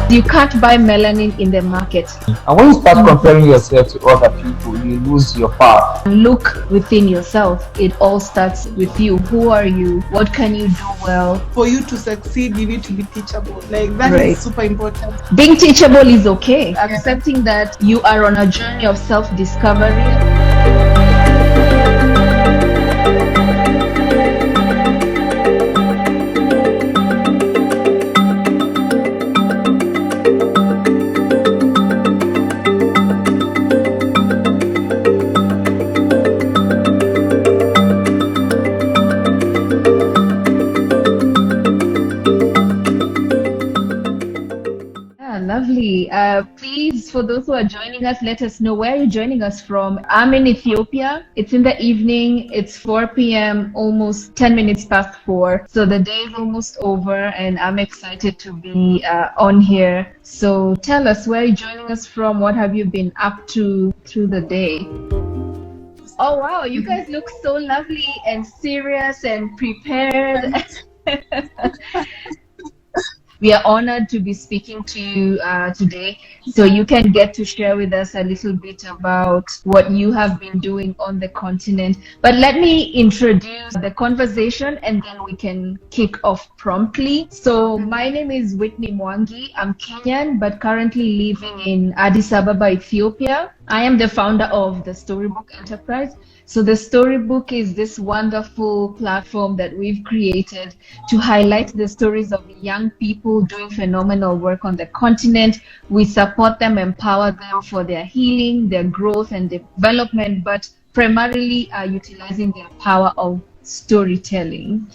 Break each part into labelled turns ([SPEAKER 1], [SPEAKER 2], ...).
[SPEAKER 1] You can't buy melanin in the market.
[SPEAKER 2] And when you start comparing yourself to other people, you lose your path.
[SPEAKER 1] Look within yourself. It all starts with you. Who are you? What can you do well?
[SPEAKER 3] For you to succeed, you need to be teachable. Like that is super important.
[SPEAKER 1] Being teachable is okay. Accepting that you are on a journey of self-discovery. Lovely. Please, for those who are joining us, let us know where you're joining us from. I'm in Ethiopia. It's in the evening. It's 4 p.m., almost 10 minutes past 4. So the day is almost over, and I'm excited to be on here. So tell us where you're joining us from. What have you been up to through the day? Oh, wow. You guys look so lovely and serious and prepared. We are honored to be speaking to you today, so you can get to share with us a little bit about what you have been doing on the continent. But let me introduce the conversation and then we can kick off promptly. So my name is Whitney Mwangi. I'm Kenyan, but currently living in Addis Ababa, Ethiopia. I am the founder of the Storybook Enterprise. So the Storybook is this wonderful platform that we've created to highlight the stories of young people doing phenomenal work on the continent. We support them, empower them for their healing, their growth and development, but primarily utilizing their power of storytelling.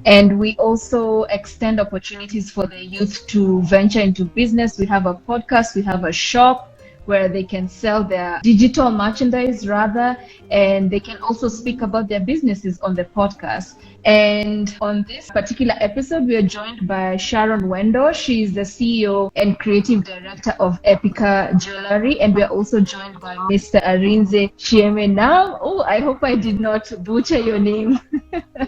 [SPEAKER 1] And we also extend opportunities for the youth to venture into business. We have a podcast, we have a shop where they can sell their digital merchandise and they can also speak about their businesses on the podcast. And on this particular episode, we are joined by Sharon Wendo. She is the CEO and creative director of Epica Jewelry. And we are also joined by Mr. Arinze Chiemenam. Oh, I hope I did not butcher your name.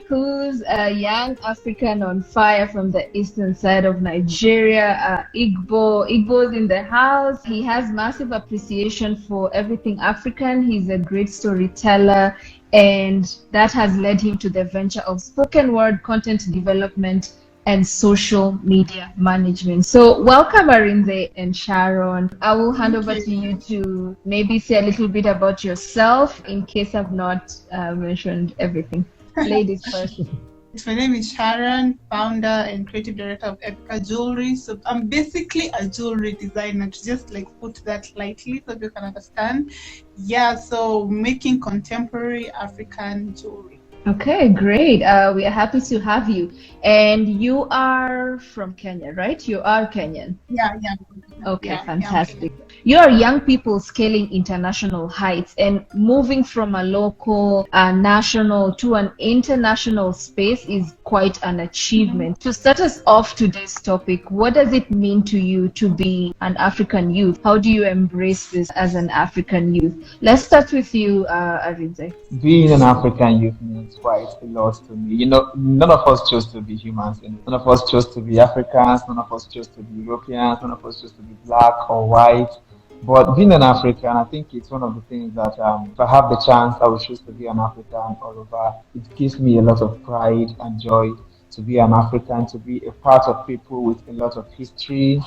[SPEAKER 1] Who's a young African on fire from the eastern side of Nigeria. Igbo's in the house. He has massive appreciation for everything African. He's a great storyteller, and that has led him to the venture of spoken word content development and social media management. So welcome, Arinze and Sharon. I will hand over to you to maybe say a little bit about yourself in case I've not mentioned everything. Ladies first.
[SPEAKER 3] My name is Sharon, founder and creative director of Epica Jewelry. So I'm basically a jewelry designer, to just like put that lightly so you can understand. Yeah, so making contemporary African jewelry.
[SPEAKER 1] Okay, great. We are happy to have you. And you are from Kenya, right? You are Kenyan.
[SPEAKER 3] Yeah.
[SPEAKER 1] Okay,
[SPEAKER 3] yeah,
[SPEAKER 1] fantastic. You are young people scaling international heights and moving from a local, national to an international space is quite an achievement. To start us off today's topic, what does it mean to you to be an African youth? How do you embrace this as an African youth? Let's start with you, Arinze.
[SPEAKER 2] Being an African youth means quite a lot to me. You know, none of us chose to be humans. None of us chose to be Africans. None of us chose to be Europeans. None of us chose to be black or white. But being an African, I think it's one of the things that if I have the chance, I will choose to be an African all over. It gives me a lot of pride and joy to be an African, to be a part of people with a lot of history,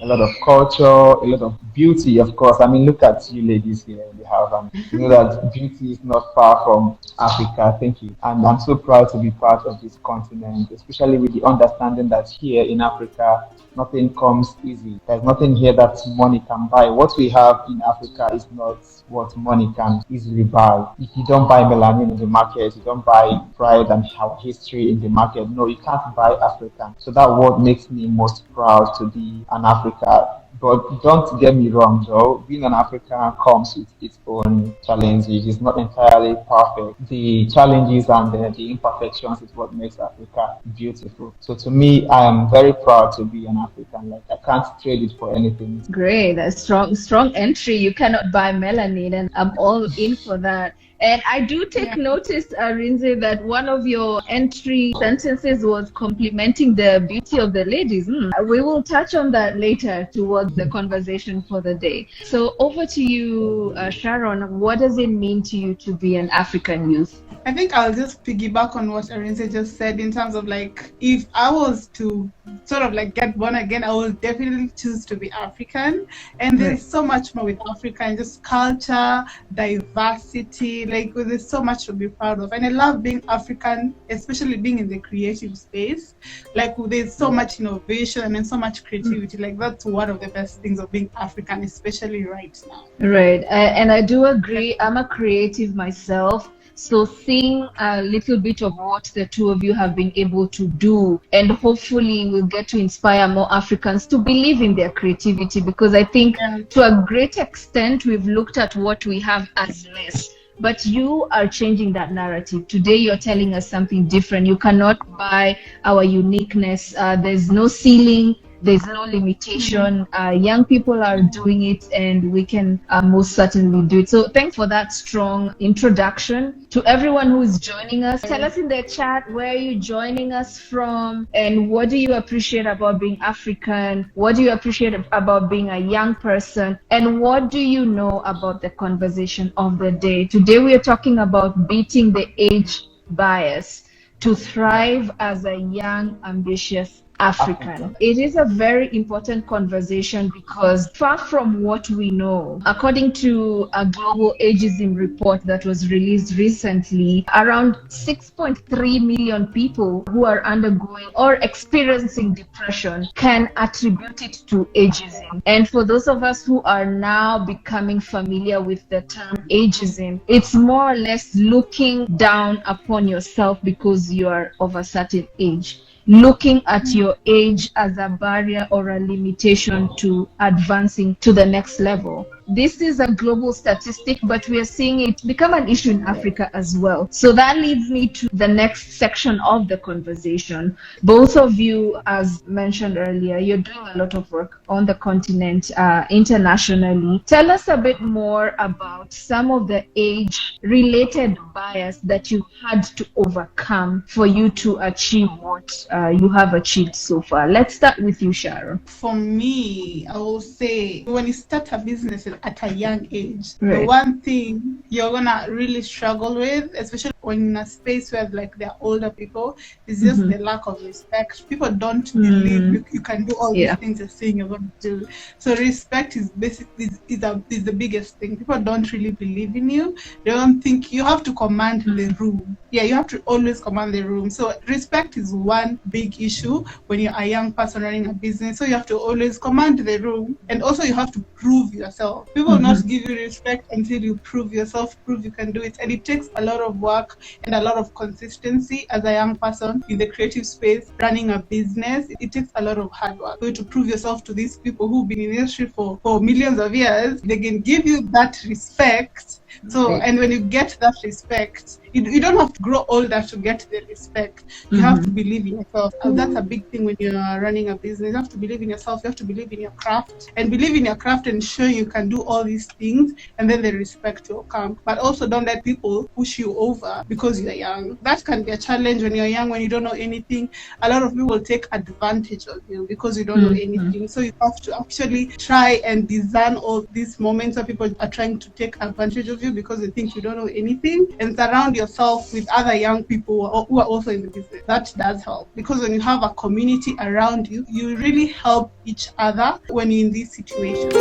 [SPEAKER 2] a lot of culture, a lot of beauty, of course. I mean, look at you ladies here in the house. You know that beauty is not far from Africa. Thank you. And I'm so proud to be part of this continent, especially with the understanding that here in Africa, nothing comes easy. There's nothing here that money can buy. What we have in Africa is not what money can easily buy. If you don't buy melanin in the market, you don't buy pride and our history in the market. No, you can't buy African. So that what makes me most proud to be an African. But don't get me wrong, though. Being an African comes with its own challenges. It's not entirely perfect. The challenges and the imperfections is what makes Africa beautiful. So to me, I am very proud to be an African. Like, I can't trade it for anything.
[SPEAKER 1] Great, a strong entry. You cannot buy melanin, and I'm all in for that. And I do take notice, Rinze, that one of your entry sentences was complimenting the beauty of the ladies. We will touch on that later towards the conversation for the day. So over to you, Sharon. What does it mean to you to be an African youth?
[SPEAKER 3] I think I'll just piggyback on what Arinze just said in terms of like, if I was to sort of like get born again, I will definitely choose to be African. And there's so much more with Africa and just culture, diversity, like there's so much to be proud of. And I love being African, especially being in the creative space. Like there's so much innovation and so much creativity. Like that's one of the best things of being African, especially right now.
[SPEAKER 1] Right. And I do agree. I'm a creative myself. So seeing a little bit of what the two of you have been able to do, and hopefully we'll get to inspire more Africans to believe in their creativity, because I think to a great extent we've looked at what we have as less. But you are changing that narrative. Today you're telling us something different. You cannot buy our uniqueness. There's no ceiling. There's no limitation. Young people are doing it, and we can most certainly do it. So thanks for that strong introduction. To everyone who is joining us, tell us in the chat where you're joining us from, and what do you appreciate about being African? What do you appreciate about being a young person? And what do you know about the conversation of the day? Today we are talking about beating the age bias to thrive as a young, ambitious African. It is a very important conversation because far from what we know, according to a global ageism report that was released recently, around 6.3 million people who are undergoing or experiencing depression can attribute it to ageism. And for those of us who are now becoming familiar with the term ageism, it's more or less looking down upon yourself because you are of a certain age. Looking at your age as a barrier or a limitation to advancing to the next level. This is a global statistic, but we are seeing it become an issue in Africa as well. So that leads me to the next section of the conversation. Both of you, as mentioned earlier, you're doing a lot of work on the continent internationally. Tell us a bit more about some of the age-related bias that you had to overcome for you to achieve what you have achieved so far. Let's start with you, Sharon.
[SPEAKER 3] For me, I will say when you start a business at a young age,
[SPEAKER 1] right,
[SPEAKER 3] the one thing you're gonna really struggle with, especially when in a space where like they're older people, is just the lack of respect. People don't believe you can do all these things you're saying you're going to do. So respect is basically is the biggest thing. People don't really believe in you. They don't think you have to command the room. Yeah, you have to always command the room. So respect is one big issue when you're a young person running a business. So you have to always command the room, and also you have to prove yourself. People will not give you respect until you prove yourself, prove you can do it. And it takes a lot of work and a lot of consistency as a young person in the creative space running a business. It takes a lot of hard work for you to prove yourself to these people who've been in the industry for millions of years. They can give you that respect. So, and when you get that respect, you don't have to grow older to get the respect. You have to believe in yourself. And that's a big thing when you're running a business. You have to believe in yourself. You have to believe in your craft. And believe in your craft and show you can do all these things. And then the respect will come. But also don't let people push you over because you're young. That can be a challenge when you're young, when you don't know anything. A lot of people will take advantage of you because you don't know anything. So you have to actually try and design all these moments where people are trying to take advantage of you because they think you don't know anything, and surround yourself with other young people who are also in the business. That does help, because when you have a community around you, you really help each other when you're in these situations.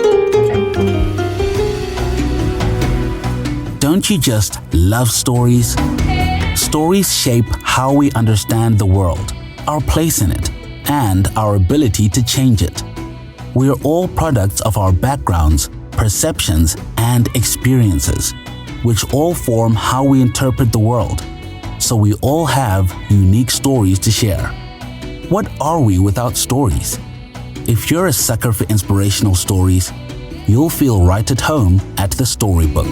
[SPEAKER 4] Don't you just love stories? Stories shape how we understand the world, our place in it, and our ability to change it. We are all products of our backgrounds, perceptions, and experiences, which all form how we interpret the world. So we all have unique stories to share. What are we without stories? If you're a sucker for inspirational stories, you'll feel right at home at the Storybook.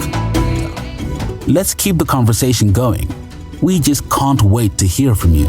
[SPEAKER 4] Let's keep the conversation going. We just can't wait to hear from you.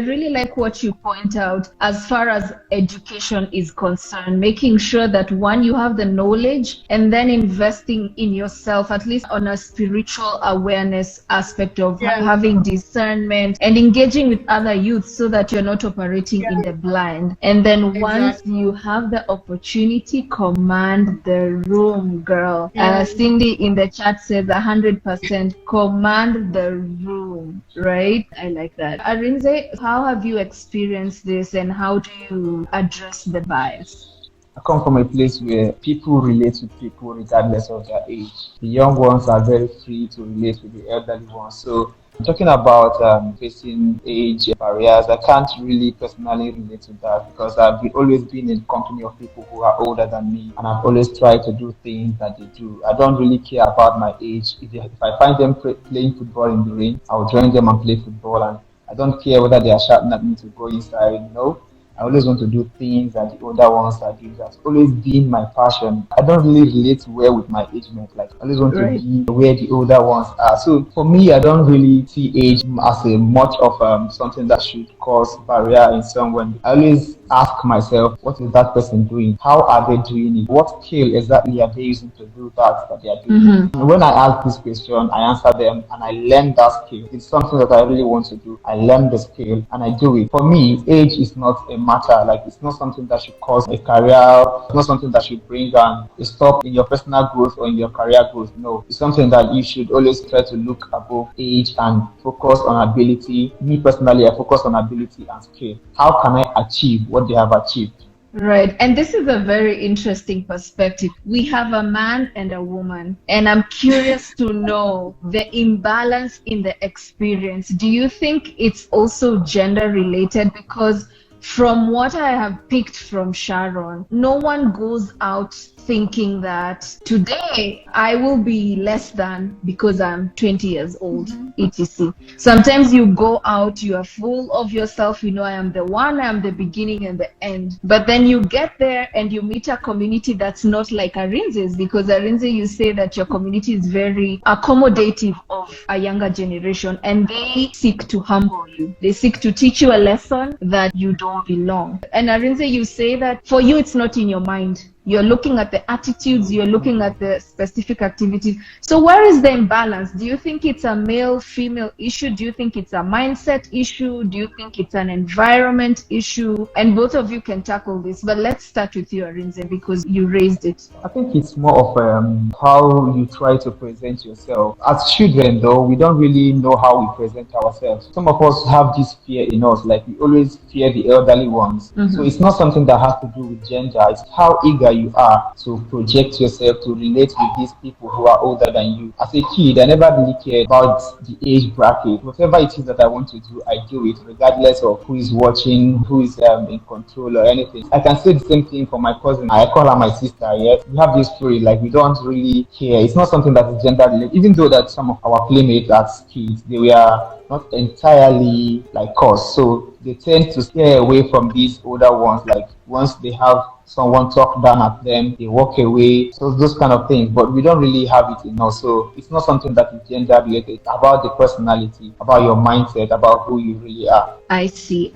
[SPEAKER 1] really like what you point out as far as education is concerned, making sure that one, you have the knowledge, and then investing in yourself, at least on a spiritual awareness aspect of having discernment and engaging with other youth so that you're not operating in the blind. And then once you have the opportunity, command the room, girl. Cindy in the chat says 100% command the room, right? I like that. Arinze, how have you experienced this and how do you address the bias?
[SPEAKER 2] I come from a place where people relate with people regardless of their age. The young ones are very free to relate with the elderly ones. So talking about facing age barriers, I can't really personally relate to that because always been in company of people who are older than me, and I've always tried to do things that they do. I don't really care about my age. If I find them playing football in the rain, I'll join them and play football, and I don't care whether they are shouting at me to go inside. No, I always want to do things that the older ones are doing. That's always been my passion. I don't really relate well with my age mate. Like, I always want to be where the older ones are. So for me, I don't really see age as a much of something that should cause barrier in someone. I always ask myself, what is that person doing? How are they doing it? What skill exactly are they using to do that they are doing? And when I ask this question, I answer them and I learn that skill. It's something that I really want to do. I learn the skill and I do it. For me, age is not a matter. Like, it's not something that should cause a career. It's not something that should bring a stop in your personal growth or in your career growth. No, it's something that you should always try to look above age and focus on ability. Me personally, I focus on ability and skill. How can I achieve what they have achieved?
[SPEAKER 1] Right. And this is a very interesting perspective. We have a man and a woman, and I'm curious to know the imbalance in the experience. Do you think it's also gender related? Because from what I have picked from Sharon, no one goes out thinking that today I will be less than because I'm 20 years old, etc. Sometimes you go out, you are full of yourself, you know, I am the one, I am the beginning and the end. But then you get there and you meet a community that's not like Arinze's, because Arinze, you say that your community is very accommodative of a younger generation, and they seek to humble you. They seek to teach you a lesson that you don't belong. And Arinze, you say that for you, it's not in your mind. You're looking at the attitudes, you're looking at the specific activities. So where is the imbalance? Do you think it's a male-female issue? Do you think it's a mindset issue? Do you think it's an environment issue? And both of you can tackle this, but let's start with you, Arinze, because you raised it.
[SPEAKER 2] I think it's more of how you try to present yourself. As children, though, we don't really know how we present ourselves. Some of us have this fear in us, like we always fear the elderly ones. So it's not something that has to do with gender. It's how eager you are to project yourself, to relate with these people who are older than you. As a kid, I never really cared about the age bracket. Whatever it is that I want to do, I do it, regardless of who is watching, who is in control or anything. I can say the same thing for my cousin. I call her my sister. Yes, we have this story, like we don't really care. It's not something that is gender related, even though that some of our playmates as kids, they were not entirely like us. So they tend to stay away from these older ones. Like, once they have someone talk down at them, they walk away. So those kind of things. But we don't really have it in us. So it's not something that is gender related. It's about the personality, about your mindset, about who you really are.
[SPEAKER 1] I see.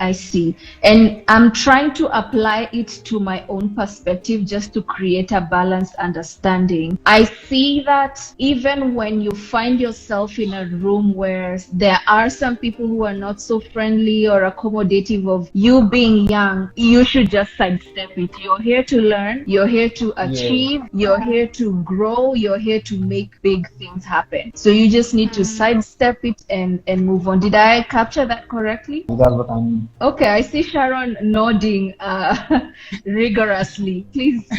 [SPEAKER 1] And I'm trying to apply it to my own perspective just to create a balanced understanding. I see that even when you find yourself in a room where there are some people who are not so friendly or accommodative of you being young, you should just sidestep it. You're here to learn, you're here to achieve, you're here to grow, you're here to make big things happen. So you just need to sidestep it and move on. Did I capture that correctly?
[SPEAKER 2] That's what I mean.
[SPEAKER 1] Okay, I see Sharon nodding rigorously. Please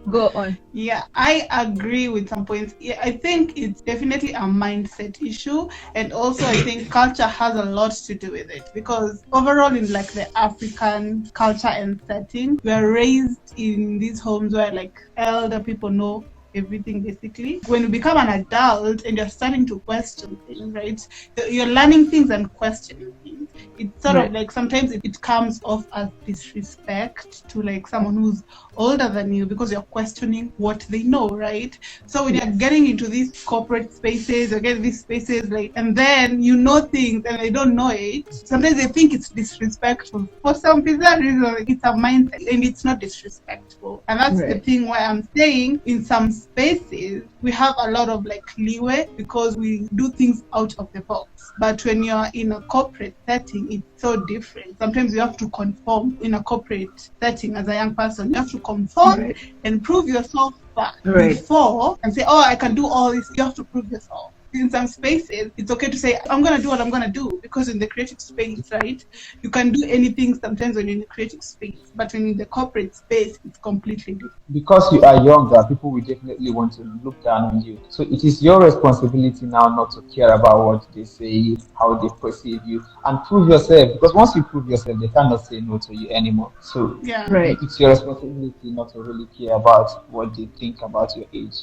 [SPEAKER 1] go on.
[SPEAKER 3] Yeah, I agree with some points. Yeah, I think it's definitely a mindset issue, and also I think culture has a lot to do with it, because overall in like the African culture and setting, we're raised in these homes where like elder people know everything basically. When you become an adult and you're starting to question things, right? You're learning things and questioning things. It's sort of like sometimes it comes off as disrespect to like someone who's older than you because you're questioning what they know, right? So when you're getting into these corporate spaces or getting these spaces like, and then you know things and they don't know it, sometimes they think it's disrespectful. For some bizarre reason, it's a mindset and it's not disrespectful. And that's the thing why I'm saying in some spaces we have a lot of like leeway because we do things out of the box. But when you're in a corporate setting, it's so different. Sometimes you have to conform in a corporate setting as a young person. You have to conform and prove yourself back before and say, oh, I can do all this. You have to prove yourself. In some spaces, it's okay to say, I'm going to do what I'm going to do, because in the creative space, right, you can do anything sometimes when you're in the creative space, but when you're in the corporate space, it's completely different.
[SPEAKER 2] Because you are younger, people will definitely want to look down on you. So it is your responsibility now not to care about what they say, how they perceive you, and prove yourself. Because once you prove yourself, they cannot say no to you anymore. So it's your responsibility not to really care about what they think about your age.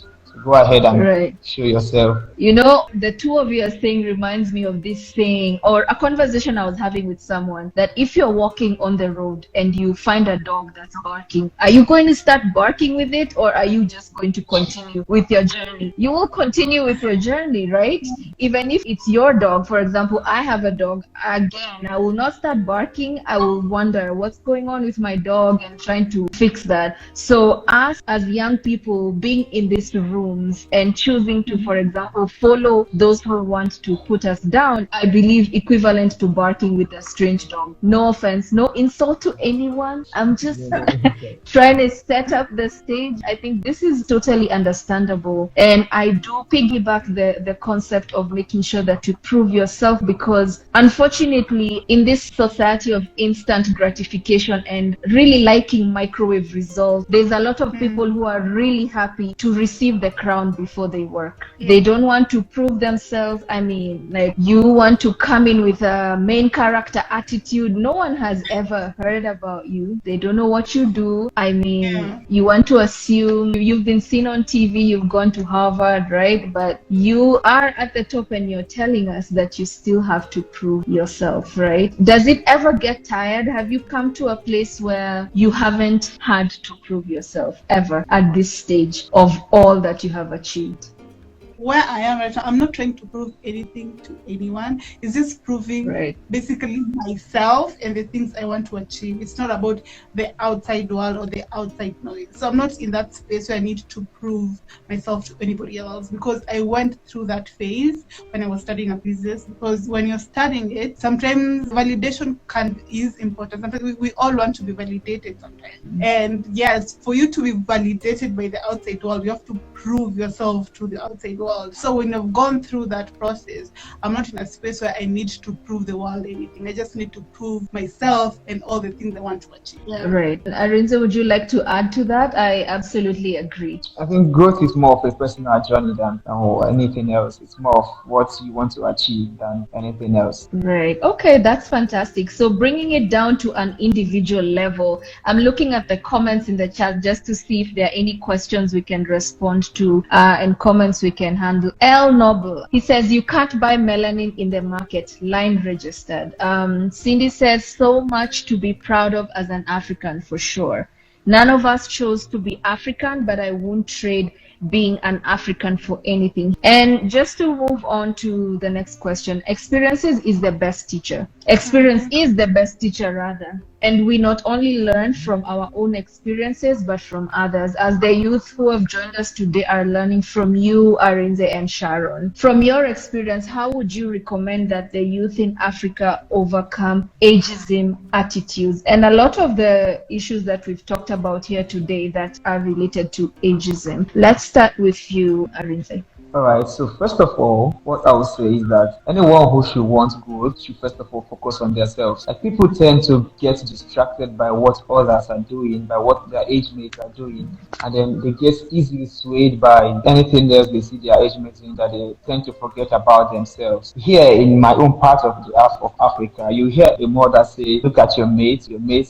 [SPEAKER 2] Go ahead and show yourself.
[SPEAKER 1] You know, the two of your thing reminds me of this saying or a conversation I was having with someone, that if you're walking on the road and you find a dog that's barking, are you going to start barking with it, or are you just going to continue with your journey? You will continue with your journey, right? Even if it's your dog. For example, I have a dog. Again, I will not start barking. I will wonder what's going on with my dog and trying to fix that. So us as young people being in this room and choosing to, for example, follow those who want to put us down, I believe equivalent to barking with a strange dog. No offense, no insult to anyone. I'm just trying to set up the stage. I think this is totally understandable. And I do piggyback the concept of making sure that you prove yourself, because unfortunately, in this society of instant gratification and really liking microwave results, there's a lot of people who are really happy to receive the crown before they work. They don't want to prove themselves. I mean, like, you want to come in with a main character attitude. No one has ever heard about you. They don't know what you do. I mean, you want to assume you've been seen on TV, you've gone to Harvard, right? But you are at the top and you're telling us that you still have to prove yourself, right? Does it ever get tired? Have you come to a place where you haven't had to prove yourself ever at this stage of all that you have achieved?
[SPEAKER 3] Where I am right now, I'm not trying to prove anything to anyone. It's just proving basically myself and the things I want to achieve. It's not about the outside world or the outside noise. So I'm not in that space where I need to prove myself to anybody else, because I went through that phase when I was studying a business. Because when you're studying it, sometimes validation is important. Sometimes we all want to be validated sometimes. And yes, for you to be validated by the outside world, you have to prove yourself to the outside world. So when I've gone through that process, I'm not in a space where I need to prove the world anything. I just need to prove myself and all the things I want to achieve.
[SPEAKER 1] Right. Arinze, would you like to add to that? I absolutely agree.
[SPEAKER 2] I think growth is more of a personal journey than anything else. It's more of what you want to achieve than anything else.
[SPEAKER 1] Right. Okay, that's fantastic. So bringing it down to an individual level, I'm looking at the comments in the chat just to see if there are any questions we can respond to and comments we can handle. L Noble, he says, you can't buy melanin in the market, line registered. Cindy says, so much to be proud of as an African, for sure. None of us chose to be African, but I won't trade being an African for anything. And just to move on to the next question, experiences is the best teacher. Experience is the best teacher, rather. And we not only learn from our own experiences, but from others. As the youth who have joined us today are learning from you, Arinze and Sharon. From your experience, how would you recommend that the youth in Africa overcome ageism attitudes? And a lot of the issues that we've talked about here today that are related to ageism. Let's start with you, Arinze.
[SPEAKER 2] All right. So first of all, what I would say is that anyone who should want growth should first of all focus on themselves. Like people tend to get distracted by what others are doing, by what their age mates are doing, and then they get easily swayed by anything else they see their age mates doing, that they tend to forget about themselves. Here in my own part of the half of Africa, you hear a mother say, "Look at your mates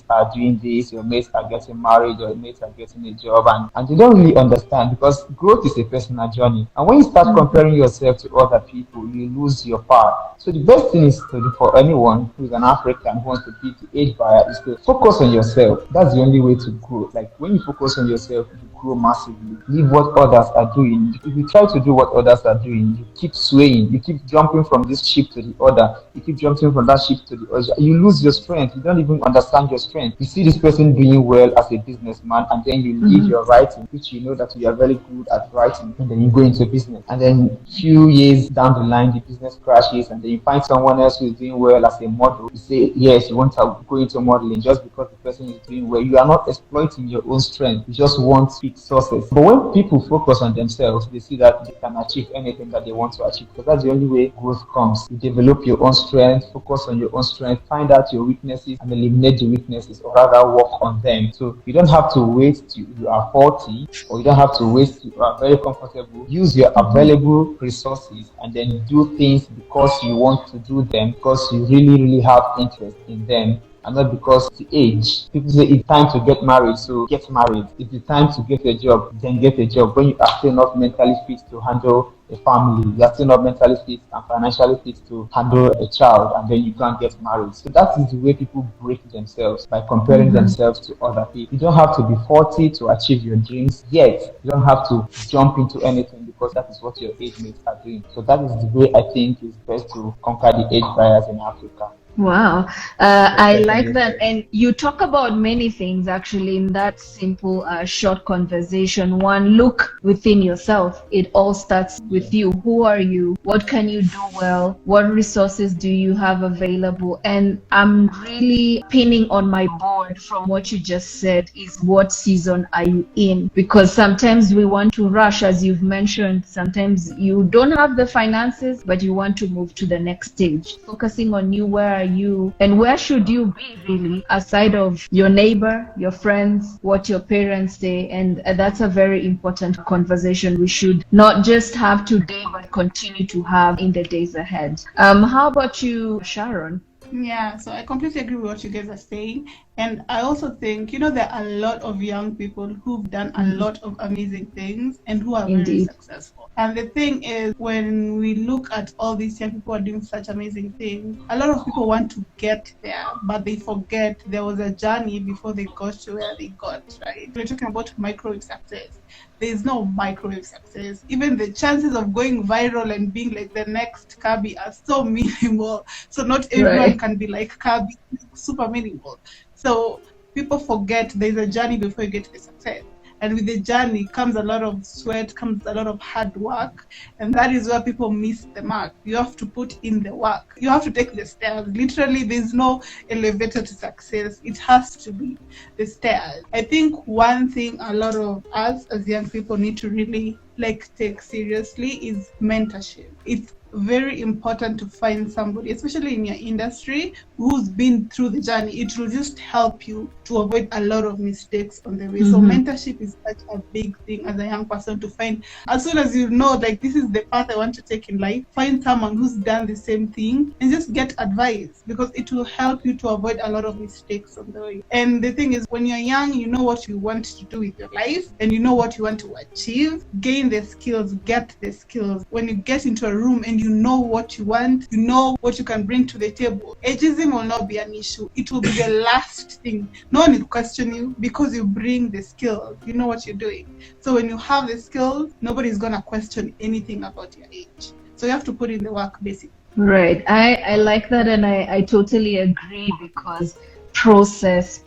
[SPEAKER 2] are doing this, your mates are getting married, your mates are getting a job," and they don't really understand because growth is a personal journey. And when you start comparing yourself to other people, you lose your path. So the best thing is to do for anyone who's an African who wants to beat the age barrier is to focus on yourself. That's the only way to grow. Like when you focus on yourself, you grow massively. Leave what others are doing. If you try to do what others are doing, you keep swaying. You keep jumping from this ship to the other. You keep jumping from that ship to the other. You lose your strength. You don't even understand your strength. You see this person doing well as a businessman, and then you leave your writing, which you know that you are very good at writing, and then you go into business. And then few years down the line, the business crashes, and then you find someone else who is doing well as a model. You say, yes, you want to go into modeling just because the person is doing well. You are not exploiting your own strength. You just want quick success. But when people focus on themselves, they see that they can achieve anything that they want to achieve, because that's the only way growth comes. You develop your own strength, focus on your own strength, find out your weaknesses and eliminate the weaknesses, or rather work on them. So you don't have to wait till you are 40, or you don't have to wait till you are very comfortable. Use your available resources and then do things because you want to do them, because you really have interest in them, and not because the age. People say it's time to get married, so get married. If it's time to get a job, then get a job. When you are still not mentally fit to handle a family, you are still not mentally fit and financially fit to handle a child, and then you can't get married. So that is the way people break themselves, by comparing themselves to other people. You don't have to be 40 to achieve your dreams, yet you don't have to jump into anything because that is what your age mates are doing. So that is the way I think is best to conquer the age barriers in Africa.
[SPEAKER 1] Wow. I like that. And you talk about many things actually in that simple, short conversation. One, look within yourself. It all starts with you. Who are you? What can you do well? What resources do you have available? And I'm really pinning on my board from what you just said is, what season are you in? Because sometimes we want to rush, as you've mentioned. Sometimes you don't have the finances, but you want to move to the next stage. Focusing on you, where are you and where should you be really, aside of your neighbor, your friends, what your parents say. And that's a very important conversation we should not just have today but continue to have in the days ahead. How about you, Sharon?
[SPEAKER 3] Yeah, so I completely agree with what you guys are saying. And I also think, there are a lot of young people who've done a lot of amazing things and who are very successful. And the thing is, when we look at all these young people who are doing such amazing things, a lot of people want to get there, but they forget there was a journey before they got to where they got, right? We're talking about microwave success. There is no microwave success. Even the chances of going viral and being like the next Kabi are so minimal. So not everyone can be like Kabi, super minimal. So people forget there's a journey before you get to the success. And with the journey comes a lot of sweat, comes a lot of hard work. And that is where people miss the mark. You have to put in the work. You have to take the stairs. Literally, there's no elevator to success. It has to be the stairs. I think one thing a lot of us as young people need to really take seriously is mentorship. It's very important to find somebody, especially in your industry, who's been through the journey. It will just help you to avoid a lot of mistakes on the way. So mentorship is such a big thing as a young person to find. As soon as you know, this is the path I want to take in life, find someone who's done the same thing and just get advice, because it will help you to avoid a lot of mistakes on the way. And the thing is, when you're young, you know what you want to do with your life and you know what you want to achieve. Gain the skills, get the skills. When you get into a room and you know what you want, you know what you can bring to the table, ageism will not be an issue. It will be the last thing. No one will question you because you bring the skills. You know what you're doing. So when you have the skills, nobody's going to question anything about your age. So you have to put in the work, basically.
[SPEAKER 1] Right. I like that, and I totally agree, because process.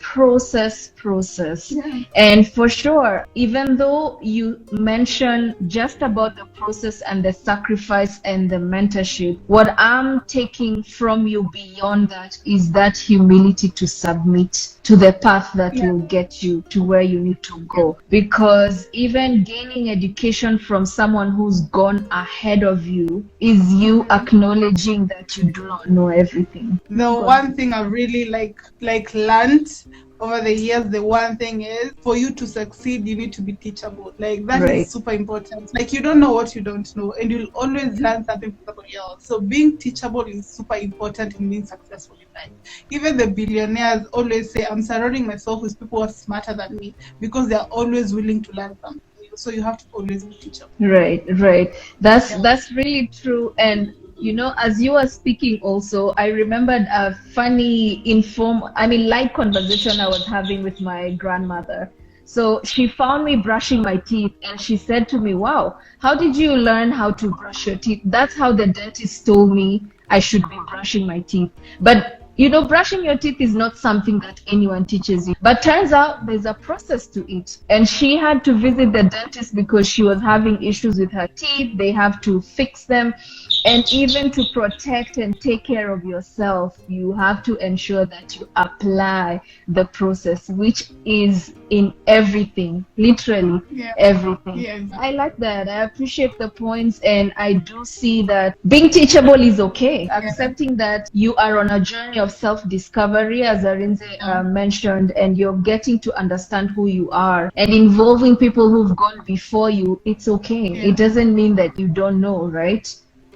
[SPEAKER 1] Yeah. And for sure, even though you mentioned just about the process and the sacrifice and the mentorship, what I'm taking from you beyond that is that humility to submit to the path that will get you to where you need to go. Because even gaining education from someone who's gone ahead of you is you acknowledging that you do not know everything.
[SPEAKER 3] The one thing I really learned over the years, the one thing is, for you to succeed, you need to be teachable. Like, that is super important. Like, you don't know what you don't know, and you'll always learn something from somebody else. So being teachable is super important in being successful in life. Even the billionaires always say, I'm surrounding myself with people who are smarter than me, because they're always willing to learn something. So you have to always be teachable.
[SPEAKER 1] Right. That's really true. And you know, as you were speaking also, I remembered a funny light conversation I was having with my grandmother. So she found me brushing my teeth and she said to me, wow, how did you learn how to brush your teeth? That's how the dentist told me I should be brushing my teeth. But you know, brushing your teeth is not something that anyone teaches you. But turns out there's a process to it. And she had to visit the dentist because she was having issues with her teeth. They have to fix them. And even to protect and take care of yourself, you have to ensure that you apply the process, which is in everything, literally everything.
[SPEAKER 3] Yeah.
[SPEAKER 1] I like that. I appreciate the points, and I do see that being teachable is okay. Accepting that you are on a journey of self-discovery, as Arinze mentioned, and you're getting to understand who you are, and involving people who've gone before you, it's okay. It doesn't mean that you don't know, right?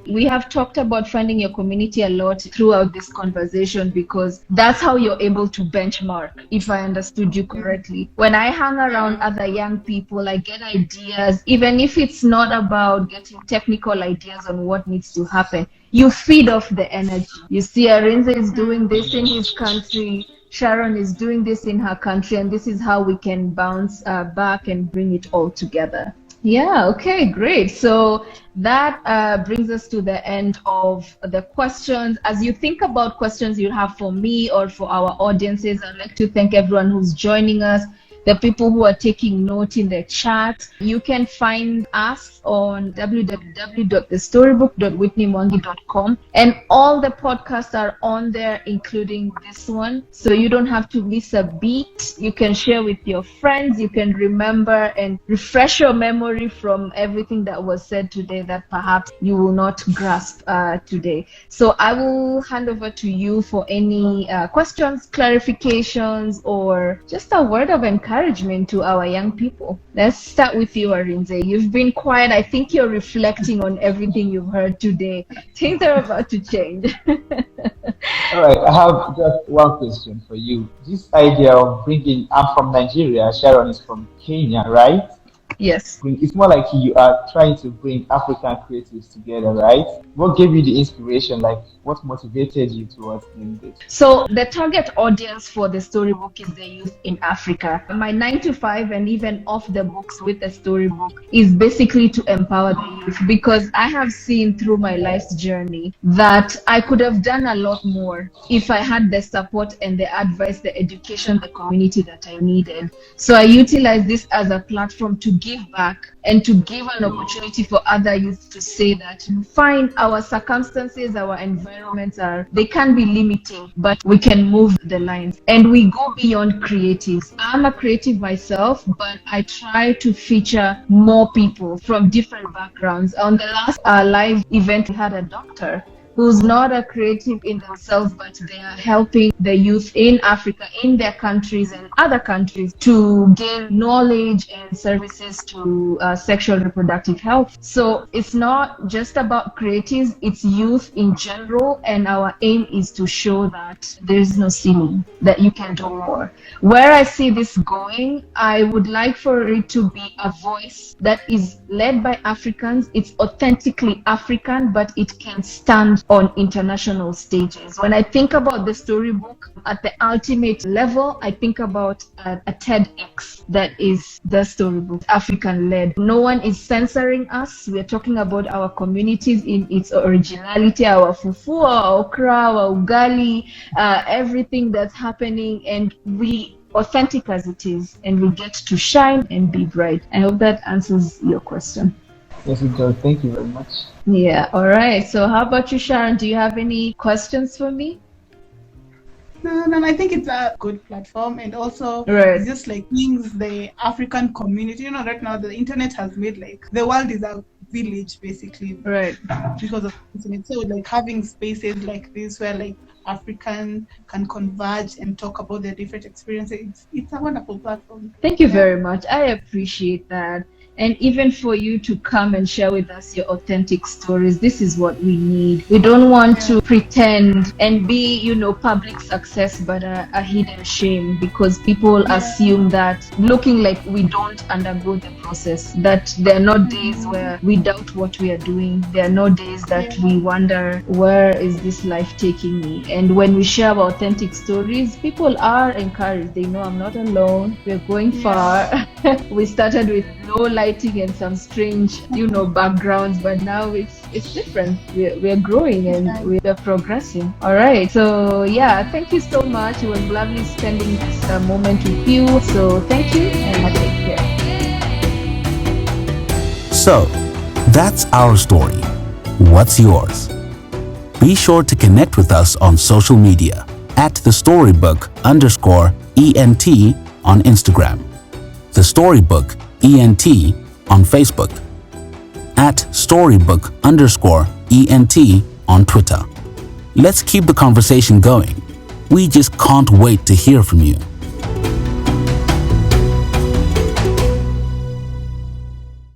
[SPEAKER 1] We have talked about finding your community a lot throughout this conversation, because that's how you're able to benchmark, if I understood you correctly. When I hang around other young people, I get ideas, even if it's not about getting technical ideas on what needs to happen. You feed off the energy. You see, Arinze is doing this in his country, Sharon is doing this in her country, and this is how we can bounce back and bring it all together. Yeah, okay, great. So that brings us to the end of the questions. As you think about questions you have for me or for our audiences, I'd like to thank everyone who's joining us, the people who are taking note in the chat. You can find us on www.thestorybook.whitneymwangi.com, and all the podcasts are on there, including this one. So you don't have to miss a beat. You can share with your friends. You can remember and refresh your memory from everything that was said today that perhaps you will not grasp today. So I will hand over to you for any questions, clarifications, or just a word of encouragement to our young people. Let's start with you, Arinze. You've been quiet. I think you're reflecting on everything you've heard today. Things are about to change.
[SPEAKER 2] All right, I have just one question for you. This idea of bringing, I'm from Nigeria, Sharon is from Kenya, right?
[SPEAKER 1] Yes.
[SPEAKER 2] It's more like you are trying to bring African creatives together, right? What gave you the inspiration? Like, what motivated you towards doing this?
[SPEAKER 1] So the target audience for the storybook is the youth in Africa. My 9 to 5 and even off the books with the storybook is basically to empower the youth, because I have seen through my life's journey that I could have done a lot more if I had the support and the advice, the education, the community that I needed. So I utilize this as a platform to give back and to give an opportunity for other youth to say that, fine, our circumstances, our environments they can be limiting, but we can move the lines and we go beyond creatives. I'm a creative myself, but I try to feature more people from different backgrounds. On the last live event, we had a doctor who's not a creative in themselves, but they are helping the youth in Africa, in their countries and other countries, to gain knowledge and services to sexual reproductive health. So it's not just about creatives, it's youth in general, and our aim is to show that there is no ceiling, that you can do more. Where I see this going, I would like for it to be a voice that is led by Africans. It's authentically African, but it can stand on international stages. When I think about the storybook at the ultimate level, I think about a TEDx that is the storybook, African-led. No one is censoring us. We're talking about our communities in its originality, our fufu, our okra, our ugali, everything that's happening, and we authentic as it is, and we get to shine and be bright. I hope that answers your question.
[SPEAKER 2] Yes, it does. Thank you very much.
[SPEAKER 1] Yeah, all right. So how about you, Sharon? Do you have any questions for me?
[SPEAKER 3] No, I think it's a good platform, and also
[SPEAKER 1] Right.
[SPEAKER 3] it's just like things the African community. Right now the internet has made like the world is a village basically,
[SPEAKER 1] Right.
[SPEAKER 3] because of the internet. So like having spaces like this where like Africans can converge and talk about their different experiences, it's a wonderful platform.
[SPEAKER 1] Thank you very much. I appreciate that. And even for you to come and share with us your authentic stories, this is what we need. We don't want to pretend and be, public success, but a hidden shame, because people assume that looking like we don't undergo the process, that there are no days where we doubt what we are doing. There are no days that we wonder, where is this life taking me? And when we share our authentic stories, people are encouraged. They know I'm not alone. We're going far. We started with low lighting and some strange, backgrounds, but now it's different. We're growing and we're progressing. All right. So yeah, thank you so much. It was lovely spending this moment with you. So thank you and take care.
[SPEAKER 4] So, that's our story. What's yours? Be sure to connect with us on social media at thestorybook_ENT on Instagram, The Storybook ENT on Facebook, at storybook_ENT on Twitter. Let's keep the conversation going. We just can't wait to hear from you.